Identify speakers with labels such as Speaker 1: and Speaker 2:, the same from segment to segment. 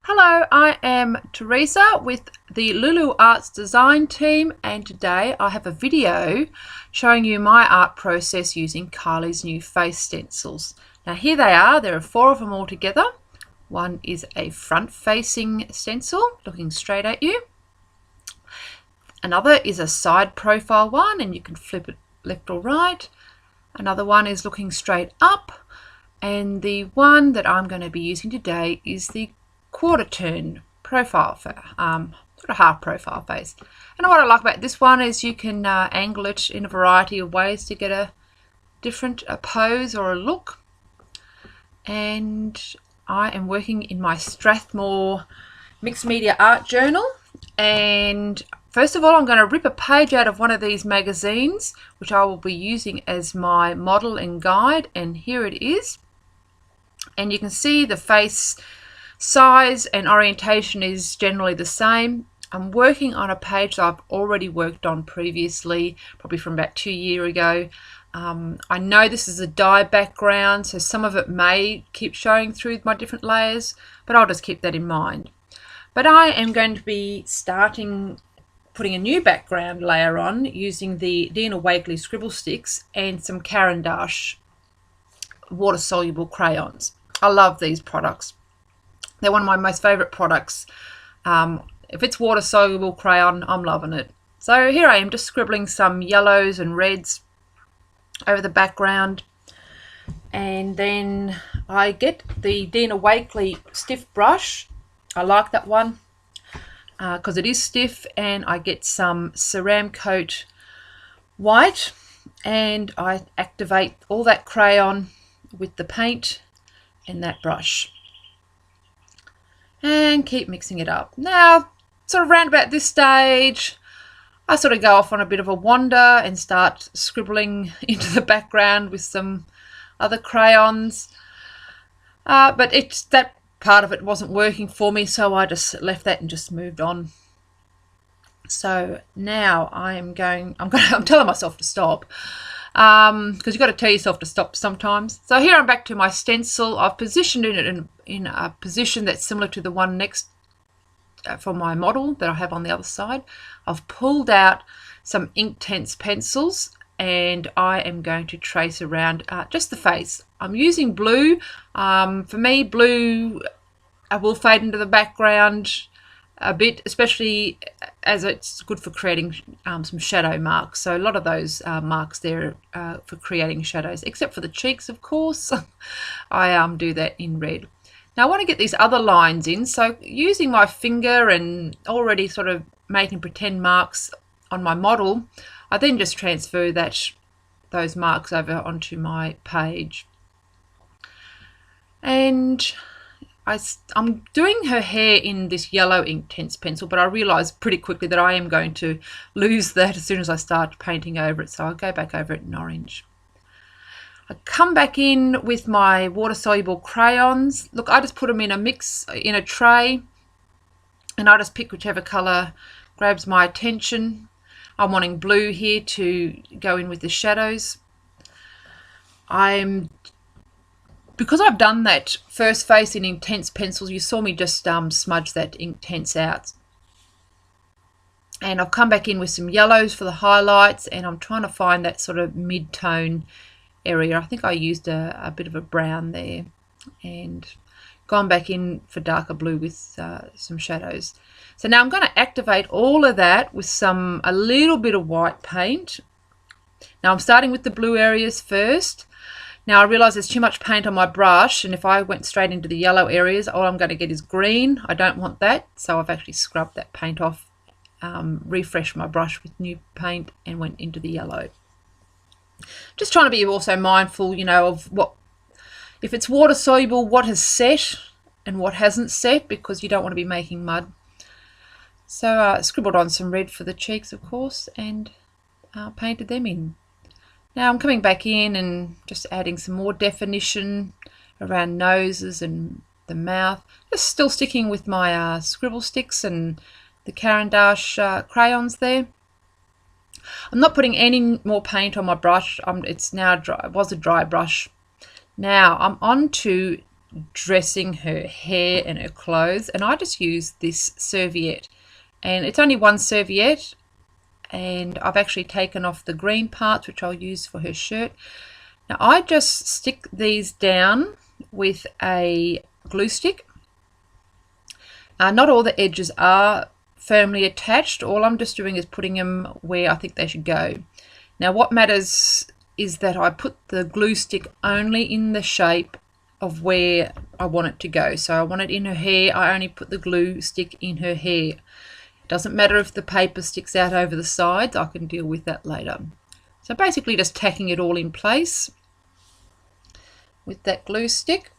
Speaker 1: Hello, I am Theresa with the Lulu Arts Design team, and today I have a video showing you my art process using Kylie's new face stencils. Now here they are, there are 4 of them all together. One is a front-facing stencil looking straight at you. Another is a side profile one and you can flip it left or right. Another one is looking straight up, and the one that I'm going to be using today is the quarter turn profile, sort of half profile face. And what I like about this one is you can angle it in a variety of ways to get a different pose or a look. And I am working in my Strathmore mixed media art journal, and first of all I'm going to rip a page out of one of these magazines which I will be using as my model and guide, and here it is. And you can see the face size and orientation is generally the same. I'm working on a page that I've already worked on previously, probably from about 2 years ago. I know this is a dye background, so some of it may keep showing through my different layers, but I'll just keep that in mind. But I am going to be putting a new background layer on using the Dina Wakley scribble sticks and some Caran d'Ache water-soluble crayons. I love these products. They're one of my most favourite products. If it's water-soluble crayon, I'm loving it. So here I am just scribbling some yellows and reds over the background. And then I get the Dina Wakley stiff brush. I like that one because it is stiff, and I get some Ceramcoat white and I activate all that crayon with the paint and that brush. And keep mixing it up. Now, sort of round about this stage, I sort of go off on a bit of a wander and start scribbling into the background with some other crayons. But that part of it wasn't working for me, so I just left that and just moved on. So now I'm telling myself to stop, because you've got to tell yourself to stop sometimes. So here I'm back to my stencil. I've positioned it in a position that's similar to the one next for my model that I have on the other side. I've pulled out some Inktense pencils and I am going to trace around just the face. I'm using blue. For me, blue will fade into the background a bit, especially as it's good for creating some shadow marks. So a lot of those marks there for creating shadows, except for the cheeks, of course. I do that in red. Now I want to get these other lines in, so using my finger and already sort of making pretend marks on my model, I then just transfer those marks over onto my page. And I'm doing her hair in this yellow Inktense pencil, but I realised pretty quickly that I am going to lose that as soon as I start painting over it, so I'll go back over it in orange. I come back in with my water-soluble crayons. Look, I just put them in a tray, and I just pick whichever colour grabs my attention. I'm wanting blue here to go in with the shadows. Because I've done that first face in Inktense pencils, you saw me just smudge that Inktense out. And I've come back in with some yellows for the highlights, and I'm trying to find that sort of mid-tone area. I think I used a bit of a brown there, and gone back in for darker blue with some shadows. So now I'm going to activate all of that with a little bit of white paint. Now I'm starting with the blue areas first. Now I realise there's too much paint on my brush, and if I went straight into the yellow areas, all I'm going to get is green. I don't want that, so I've actually scrubbed that paint off, refreshed my brush with new paint, and went into the yellow. Just trying to be also mindful, of if it's water soluble, what has set and what hasn't set, because you don't want to be making mud. So I scribbled on some red for the cheeks, of course, and painted them in. Now I'm coming back in and just adding some more definition around noses and the mouth. Just still sticking with my scribble sticks and the Caran d'Ache crayons there. I'm not putting any more paint on my brush. It's now dry. It was a dry brush. Now I'm on to dressing her hair and her clothes, and I just use this serviette, and it's only one serviette, and I've actually taken off the green parts, which I'll use for her shirt. Now I just stick these down with a glue stick. Not all the edges are firmly attached. All I'm just doing is putting them where I think they should go. Now what matters is that I put the glue stick only in the shape of where I want it to go. So I want it in her hair, I only put the glue stick in her hair. It doesn't matter if the paper sticks out over the sides, I can deal with that later. So basically just tacking it all in place with that glue stick.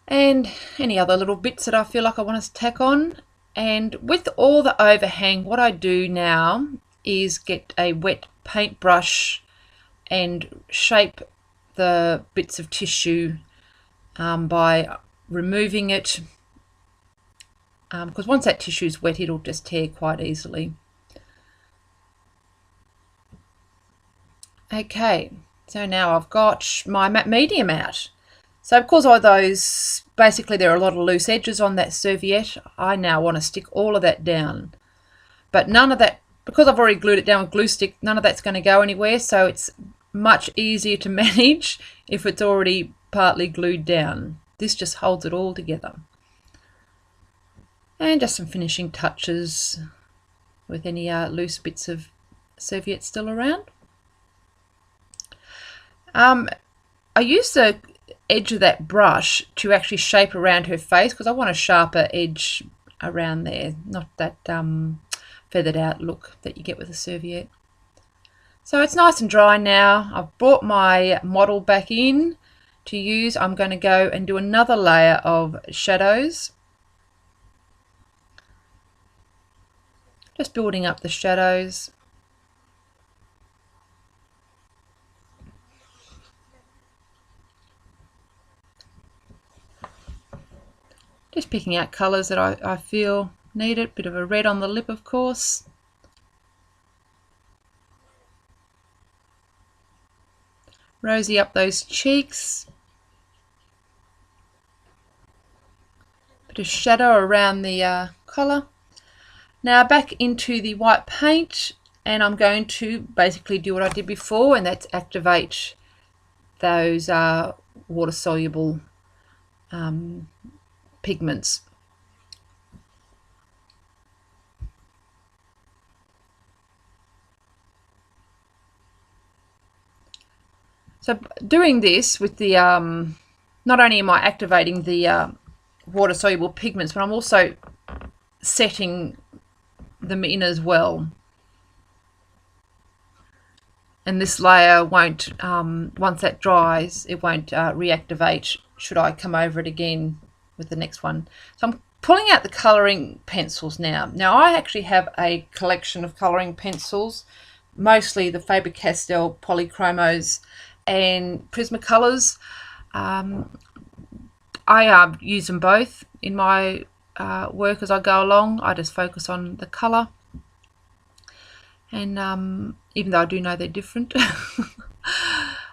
Speaker 1: And any other little bits that I feel like I want to tack on. And with all the overhang, what I do now is get a wet paintbrush and shape the bits of tissue by removing it, because once that tissue is wet, it'll just tear quite easily. Okay, so now I've got my matte medium out. So because all those, basically there are a lot of loose edges on that serviette, I now want to stick all of that down. But none of that, because I've already glued it down with glue stick, none of that's going to go anywhere, so it's much easier to manage if it's already partly glued down. This just holds it all together. And just some finishing touches with any loose bits of serviette still around. I used the edge of that brush to actually shape around her face because I want a sharper edge around there, not that feathered out look that you get with a serviette. So it's nice and dry now. I've brought my model back in to use. I'm going to go and do another layer of shadows. Just building up the shadows. Just picking out colours that I feel need it. Bit of a red on the lip, of course. Rosy up those cheeks. Bit of shadow around the collar. Now back into the white paint, and I'm going to basically do what I did before, and that's activate those water-soluble pigments. So doing this with the, not only am I activating the water-soluble pigments, but I'm also setting them in as well. And this layer won't, once that dries, it won't reactivate should I come over it again with the next one. So I'm pulling out the colouring pencils now. Now I actually have a collection of colouring pencils, mostly the Faber-Castell Polychromos and Prismacolors. I use them both in my work as I go along. I just focus on the colour, and even though I do know they're different.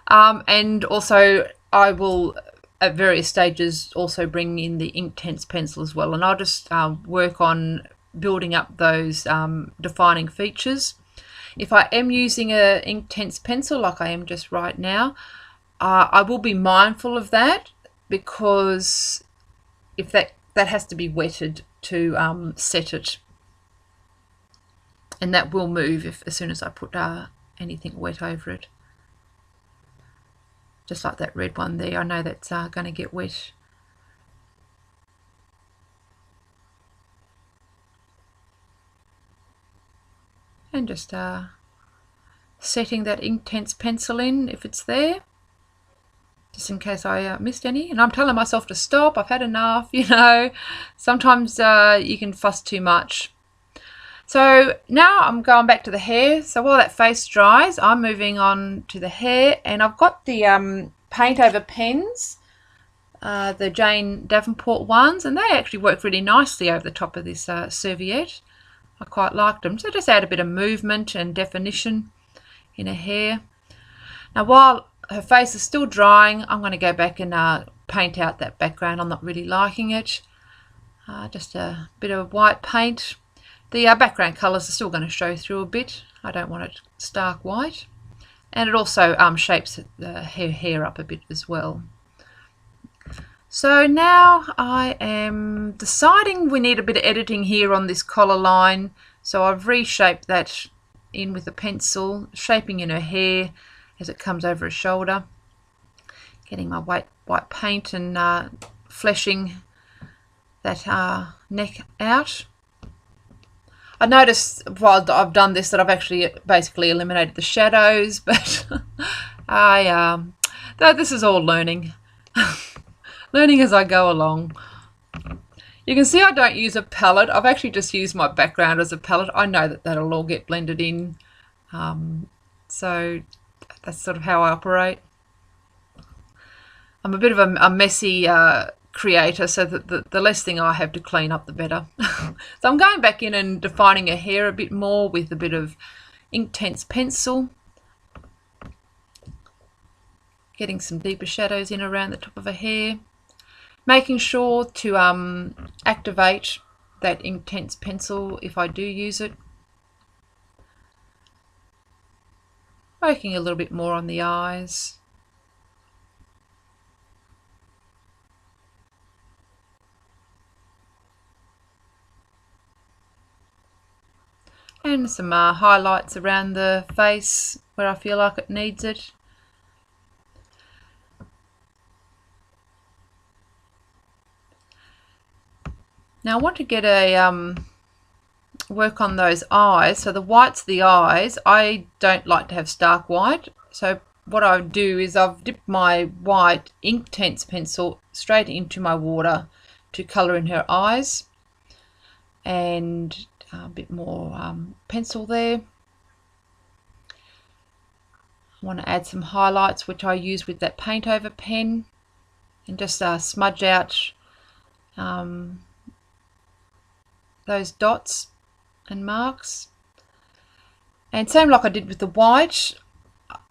Speaker 1: And also I will at various stages also bring in the Inktense pencil as well, and I'll just work on building up those defining features. If I am using a Inktense pencil like I am just right now, I will be mindful of that, because if that has to be wetted to set it, and that will move as soon as I put anything wet over it. Just like that red one there, I know that's going to get wet. And just setting that Inktense pencil in if it's there, just in case I missed any. And I'm telling myself to stop, I've had enough, you know. Sometimes you can fuss too much. So now I'm going back to the hair. So while that face dries, I'm moving on to the hair, and I've got the paint over pens, the Jane Davenport ones, and they actually work really nicely over the top of this serviette. I quite liked them. So just add a bit of movement and definition in her hair. Now while her face is still drying, I'm going to go back and paint out that background. I'm not really liking it. Just a bit of white paint. The background colours are still going to show through a bit. I don't want it stark white. And it also shapes the hair up a bit as well. So now I am deciding we need a bit of editing here on this collar line. So I've reshaped that in with a pencil, shaping in her hair as it comes over her shoulder. Getting my white paint and fleshing that neck out. I noticed while I've done this that I've actually basically eliminated the shadows, but this is all learning. Learning as I go along. You can see I don't use a palette. I've actually just used my background as a palette. I know that that'll all get blended in. So that's sort of how I operate. I'm a bit of a messy creator, so that the less thing I have to clean up, the better. So I'm going back in and defining her hair a bit more with a bit of Inktense pencil. Getting some deeper shadows in around the top of her hair. Making sure to activate that Inktense pencil if I do use it. Working a little bit more on the eyes. And some highlights around the face where I feel like it needs it. Now I want to get a work on those eyes. So the whites of the eyes, I don't like to have stark white. So what I do is I've dipped my white Inktense pencil straight into my water to colour in her eyes. And a bit more pencil there. I want to add some highlights, which I use with that paint over pen, and just smudge out those dots and marks. And same like I did with the white,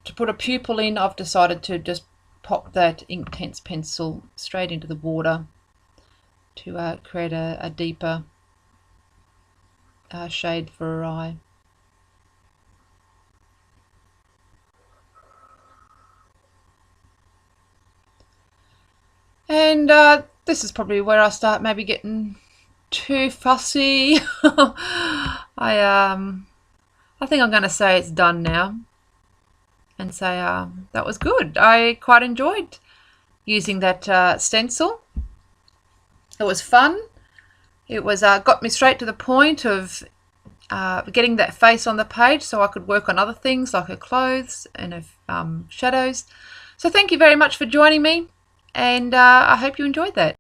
Speaker 1: to put a pupil in, I've decided to just pop that Inktense pencil straight into the water to create a deeper shade for her eye. And this is probably where I start maybe getting too fussy. I think I'm going to say it's done now and say that was good. I quite enjoyed using that stencil. It was fun. It was got me straight to the point of getting that face on the page so I could work on other things like her clothes and her shadows. So thank you very much for joining me, and I hope you enjoyed that.